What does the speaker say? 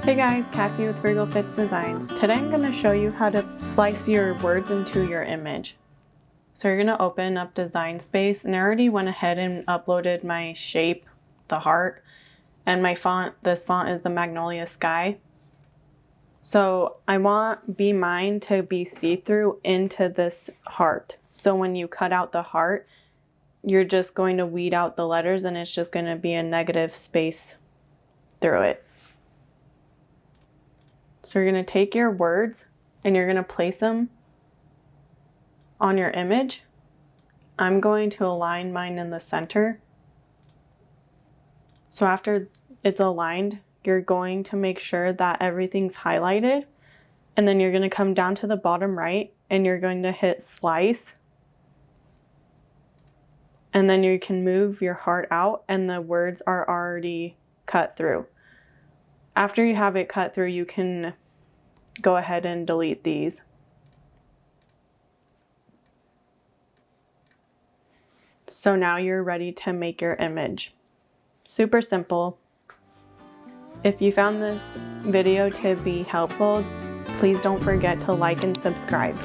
Hey guys, Cassie with Virgo Fits Designs. Today I'm going to show you how to slice your words into your image. So you're going to open up Design Space, and I already went ahead and uploaded my shape, the heart, and my font. This font is the Magnolia Sky. So I want Be Mine to be see-through into this heart. So when you cut out the heart, you're just going to weed out the letters and it's just going to be a negative space through it. So you're going to take your words and you're going to place them on your image. I'm going to align mine in the center. So after it's aligned, you're going to make sure that everything's highlighted. And then you're going to come down to the bottom right and you're going to hit slice. And then you can move your heart out and the words are already cut through. After you have it cut through, you can go ahead and delete these. So now you're ready to make your image. Super simple. If you found this video to be helpful, please don't forget to like and subscribe.